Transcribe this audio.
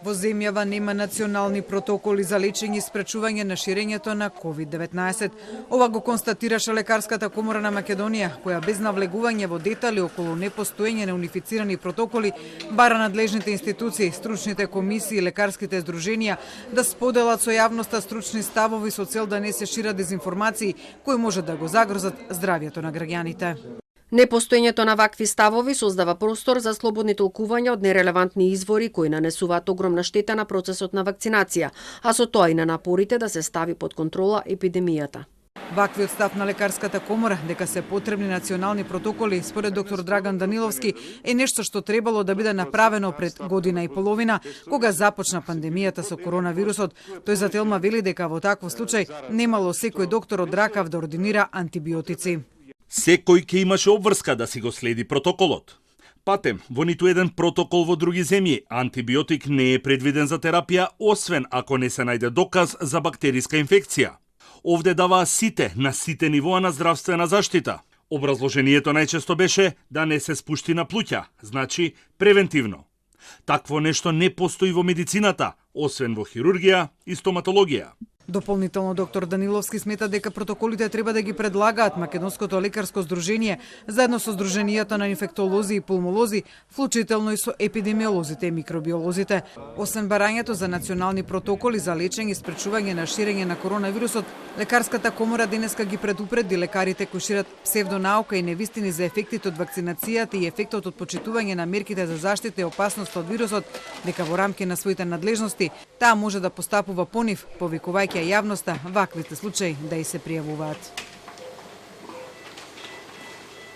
Во земјава нема национални протоколи за лечење и спречување на ширењето на COVID-19. Ова го констатираше Лекарската комора на Македонија, која без навлегување во детали околу непостоење на унифицирани протоколи бара надлежните институции, стручните комисии и лекарските здруженија да споделат со јавноста стручни ставови со цел да не се шират дезинформации кои може да го загрозат здравјето на граѓаните. Непостоењето на вакви ставови создава простор за слободни толкувања од нерелевантни извори кои нанесуваат огромна штета на процесот на вакцинација, а со тоа и на напорите да се стави под контрола епидемијата. Ваквиот став на Лекарската комора дека се потребни национални протоколи, според доктор Драган Даниловски, е нешто што требало да биде направено пред година и половина, кога започна пандемијата со коронавирусот. Тој за Телма вели дека во таков случај немало секој доктор од ракав да ординира антибиотици. Секој ќе имаше обврска да си го следи протоколот. Патем, во ниту еден протокол во други земји, антибиотик не е предвиден за терапија, освен ако не се најде доказ за бактериска инфекција. Овде даваа сите на сите нивоа на здравствена заштита. Образложението најчесто беше да не се спушти на плуќа, значи превентивно. Такво нешто не постои во медицината, освен во хирургија и стоматологија. Дополнително доктор Даниловски смета дека протоколите треба да ги предлагаат Македонското лекарско здружение заедно со здруженијата на инфектолози и пулмолози, вклучително и со епидемиолозите и микробиолозите. Освен барањето за национални протоколи за лечење и спречување на ширење на коронавирусот, Лекарската комора денеска ги предупреди лекарите кои шират псевдонаука и невистини за ефектите од вакцинацијата и ефектот од почитување на мерките за заштита и опасност од вирусот, дека во рамки на своите надлежности таа може да постапува по нив, повикувајќи јавноста ваквите случаи да и се пријавуваат.